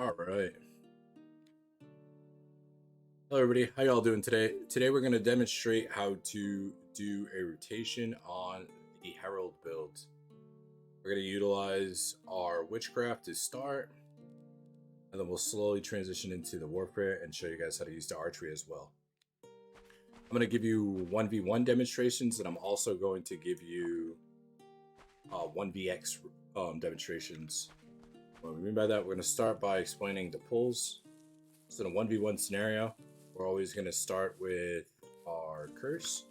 All right. Hello, everybody. How y'all doing today? Today, we're going to demonstrate how to do a rotation on the Herald build. We're going to utilize our witchcraft to start, and then we'll slowly transition into the warfare and show you guys how to use the archery as well. I'm going to give you 1v1 demonstrations, and I'm also going to give you 1vx demonstrations. What we mean by that, we're going to start by explaining the pulls. So in a 1v1 scenario, we're always going to start with our curse.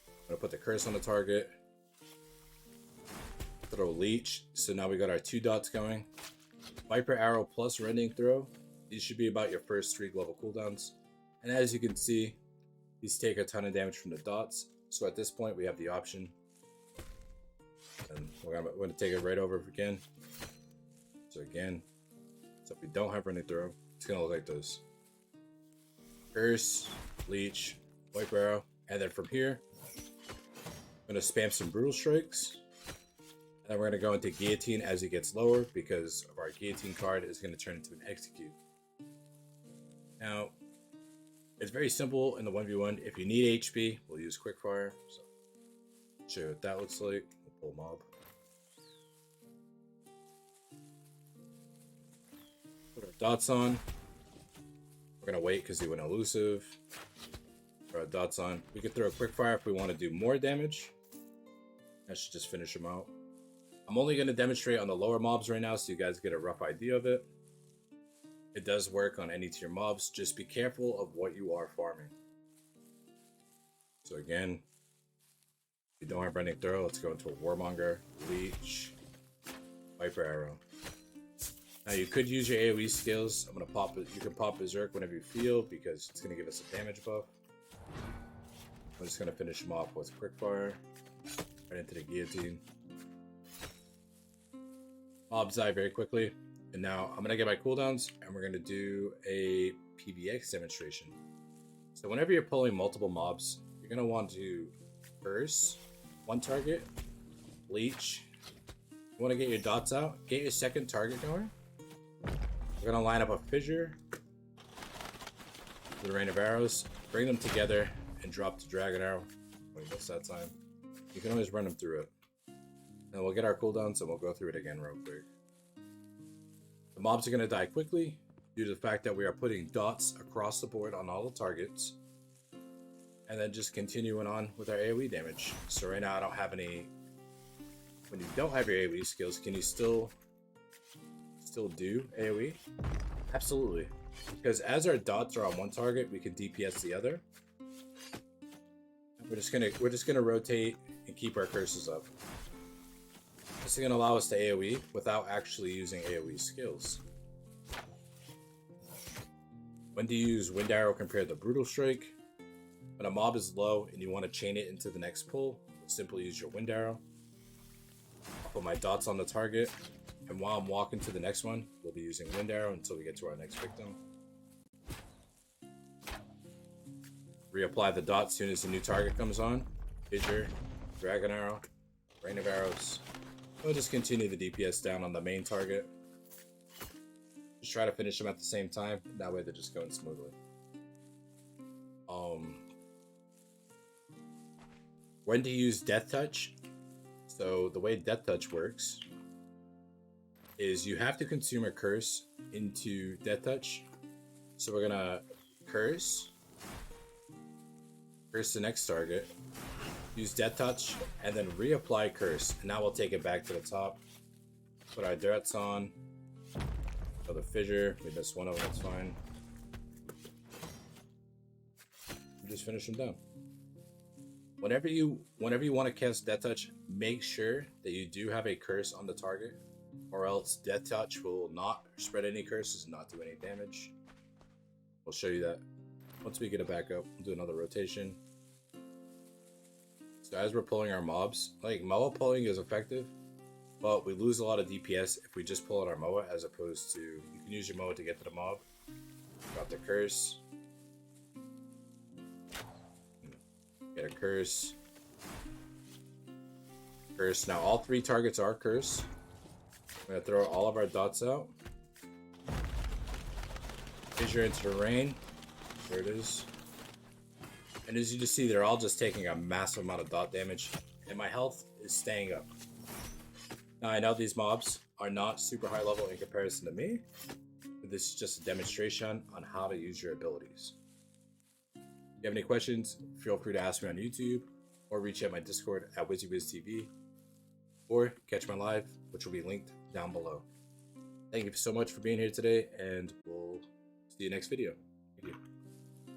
I'm going to put the curse on the target. Throw leech. So now we got our 2 dots going. Viper arrow plus rending throw. These should be about your first 3 global cooldowns. And as you can see, these take a ton of damage from the dots. So at this point, we have the option. And we're going to take it right over again. So again, so if we don't have rending throw, it's going to look like this. Curse, leech, wipe arrow, and then from here, I'm going to spam some brutal strikes. And then we're going to go into guillotine as it gets lower because of our guillotine card is going to turn into an execute. Now, it's very simple in the 1v1. If you need HP, we'll use quickfire. So, show you what that looks like. We'll pull mob. Put our dots on. We're going to wait because he went elusive. Throw our dots on. We could throw a quickfire if we want to do more damage. That should just finish him out. I'm only going to demonstrate on the lower mobs right now so you guys get a rough idea of it. It does work on any tier mobs. Just be careful of what you are farming. So again, if you don't have rending throw, let's go into a warmonger, leech, viper arrow. Now you could use your AoE skills. I'm gonna pop it. You can pop berserk whenever you feel because it's gonna give us a damage buff. I'm just gonna finish him off with quickfire right into the guillotine. Mobs die very quickly. And now I'm gonna get my cooldowns and we're gonna do a PvX demonstration. So whenever you're pulling multiple mobs, you're gonna want to curse one target, leech. You want to get your dots out, get your second target going. We're gonna line up a fissure with a rain of arrows, bring them together, and drop the dragon arrow. When you miss that time, you can always run them through it. And we'll get our cooldowns and we'll go through it again real quick. The mobs are gonna die quickly due to the fact that we are putting dots across the board on all the targets, and then just continuing on with our AoE damage. So right now I don't have any. When you don't have your AoE skills, can you still do AoE? Absolutely, because as our dots are on one target, we can DPS the other. We're just gonna rotate and keep our curses up. This is gonna allow us to AoE without actually using AoE skills. When do you use wind arrow compared to brutal strike? When a mob is low and you want to chain it into the next pull, simply use your wind arrow. I'll put my dots on the target. And while I'm walking to the next one, we'll be using wind arrow until we get to our next victim. Reapply the dot as soon as the new target comes on. Fissure, dragon arrow, rain of arrows. We'll just continue the DPS down on the main target. Just try to finish them at the same time. That way they're just going smoothly. When to use death touch? So the way death touch works is you have to consume a curse into death touch. So we're gonna curse the next target, use death touch, and then reapply curse. And now we'll take it back to the top. Put our dots on. Throw the fissure. We missed one of them. That's fine. Just finish them down. Whenever you want to cast death touch, make sure that you do have a curse on the target, or else death touch will not spread any curses, not do any damage. We'll show you that once we get it back up. We'll do another rotation. So as we're pulling our mobs, like Moa pulling is effective, but we lose a lot of DPS if we just pull out our Moa, as opposed to you can use your Moa to get to the mob. Drop the curse. Get a curse. Now all 3 targets are cursed. I'm gonna throw all of our dots out. Fissure into the rain. There it is. And as you just see, they're all just taking a massive amount of dot damage, and my health is staying up. Now I know these mobs are not super high level in comparison to me, but this is just a demonstration on how to use your abilities. If you have any questions, feel free to ask me on YouTube, or reach out my Discord at WizzyWizTV, or catch my live, which will be linked down below. Thank you so much for being here today, and we'll see you next video. Thank you.